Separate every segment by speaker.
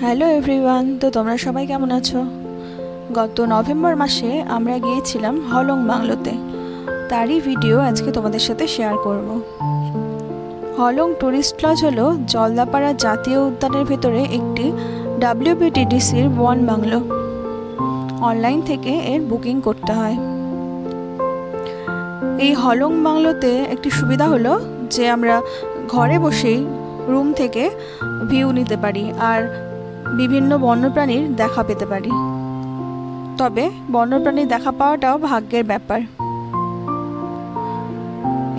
Speaker 1: Hello everyone, তো তোমরা সবাই কেমন আছো? গত নভেম্বর মাসে আমরা গিয়েছিলাম হলং বাংলোতে। তারই ভিডিও আজকে তোমাদের সাথে শেয়ার করব। হলং টুরিস্ট লজ হলো জলদাপাড়া জাতীয় উদ্যানের ভেতরে একটি WBTDCর বন বাংলো। অনলাইন থেকে এর বুকিং করতে হয়। এই হলং বাংলোতে একটি সুবিধা হলো যে আমরা ঘরে বসেই রুম থেকে ভিউ নিতে পারি আর বিভিন্ন বন্যপ্রাণীর দেখা পেতে পারি। তবে বন্যপ্রাণীর দেখা পাওয়াটাও ভাগ্যের ব্যাপার।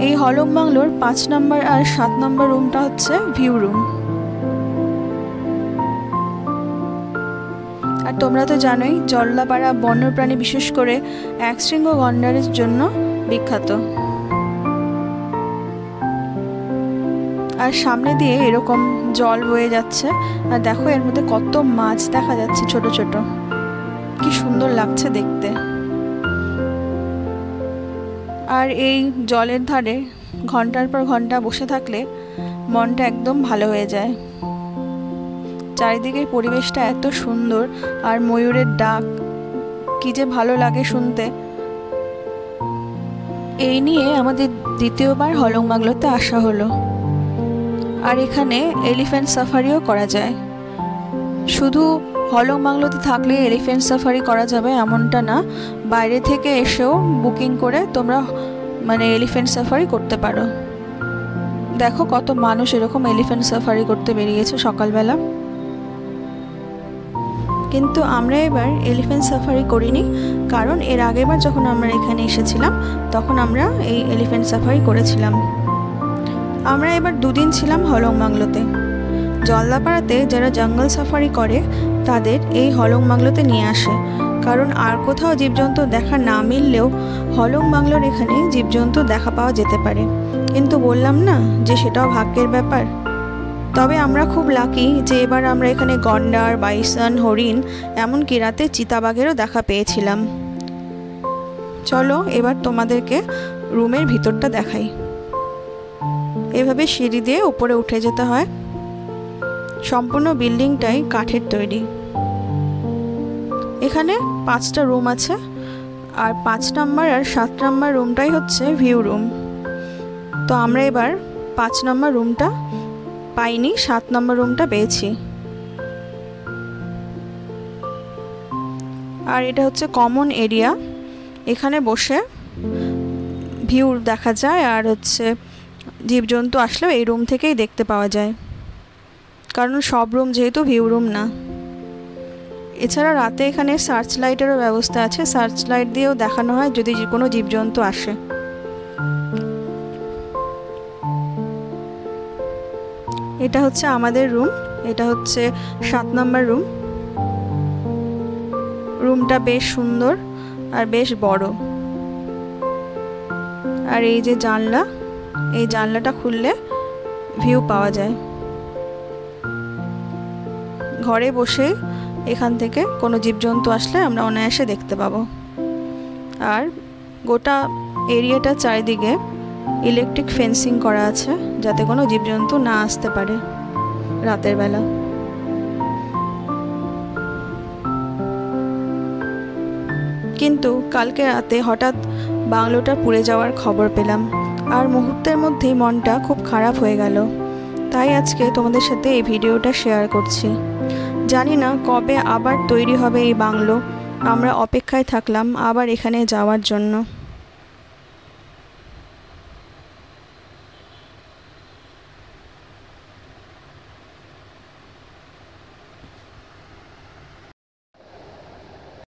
Speaker 1: এই হলং বাংলোর 5 নম্বর আর 7 নম্বর রুমটা হচ্ছে ভিউ রুম। আর তোমরা তো জানোই জলদাপাড়া বন্যপ্রাণী বিশেষ করে একশৃঙ্গ গন্ডারের জন্য বিখ্যাত। আর সামনে দিয়ে এরকম জল বয়ে যাচ্ছে আর দেখো এর মধ্যে কত মাছ দেখা যাচ্ছে, ছোট ছোট, কি সুন্দর লাগছে দেখতে। আর এই জলের ধারে ঘন্টার পর ঘন্টা বসে থাকলে মনটা একদম ভালো হয়ে যায়। চারিদিকের পরিবেশটা এত সুন্দর আর ময়ূরের ডাক কি যে ভালো লাগে শুনতে। এই নিয়ে আমাদের দ্বিতীয়বার হলং বাংলোতে আসা হলো। আর এখানে এলিফ্যান্ট সাফারিও করা যায়। শুধু হলং বাংলোতে থাকলে এলিফ্যান্ট সাফারি করা যাবে এমনটা না, বাইরে থেকে এসেও বুকিং করে তোমরা এলিফ্যান্ট সাফারি করতে পারো। দেখো কত মানুষ এরকম এলিফ্যান্ট সাফারি করতে বেরিয়েছে সকালবেলা। কিন্তু আমরা এবার এলিফ্যান্ট সাফারি করিনি, কারণ এর আগেরবার যখন আমরা এখানে এসেছিলাম তখন আমরা এই এলিফ্যান্ট সাফারি করেছিলাম। আমরা এবার 2 দিন ছিলাম হলং বাংলোতে। জলদাপাড়াতে যারা জঙ্গল সাফারি করে তাদের এই হলং বাংলোতে নিয়ে আসে, কারণ আর কোথাও জীবজন্তু দেখা না মিললেও হলং বাংলোর এখানে জীবজন্তু দেখা পাওয়া যেতে পারে। কিন্তু বললাম না যে সেটাও ভাগ্যের ব্যাপার। তবে আমরা খুব লাকি যে এবার আমরা এখানে গন্ডার, বাইসন, হরিণ, এমনকি রাতে চিতাবাঘেরও দেখা পেয়েছিলাম। চলো এবার তোমাদেরকে রুমের ভিতরটা দেখাই। এভাবে সিঁড়ি দিয়ে উপরে উঠে যেতে হয়। সম্পূর্ণ বিল্ডিংটাই কাঠের তৈরি। এখানে 5টা রুম আছে আর 5 নম্বর আর 7 নম্বর রুমটাই হচ্ছে ভিউ রুম। তো আমরা এবার 5 নম্বর রুমটা পাইনি, 7 নম্বর রুমটা পেয়েছি। আর এটা হচ্ছে কমন এরিয়া। এখানে বসে ভিউ দেখা যায় আর হচ্ছে জীবজন্তু আসলেও এই রুম থেকেই দেখতে পাওয়া যায়, কারণ সব রুম যেহেতু ভিউ রুম না। এছাড়া রাতে এখানে সার্চ লাইটেরও ব্যবস্থা আছে, সার্চ লাইট দিয়েও দেখানো হয় যদি কোনো জীবজন্তু আসে। এটা হচ্ছে আমাদের রুম, এটা হচ্ছে 7 নম্বর রুম। রুমটা বেশ সুন্দর আর বেশ বড়। আর এই যে জানলা, এই জানলাটা খুললে ভিউ পাওয়া যায়। ঘরে বসে এখান থেকে কোনো জীবজন্তু আসলে আমরা অনায়াসে দেখতে পাবো। আর গোটা এরিয়াটা চারিদিকে ইলেকট্রিক ফেন্সিং করা আছে যাতে কোনো জীবজন্তু না আসতে পারে রাতের বেলা। কিন্তু কালকে রাতে হঠাৎ বাংলোটা পুড়ে যাওয়ার খবর পেলাম আর মুহূর্তের মধ্যেই মনটা খুব খারাপ হয়ে গেল। তাই আজকে তোমাদের সাথে এই ভিডিওটা শেয়ার করছি। জানি না কবে আবার তৈরি হবে এই বাংলো। আমরা অপেক্ষায় থাকলাম আবার এখানে যাওয়ার জন্য।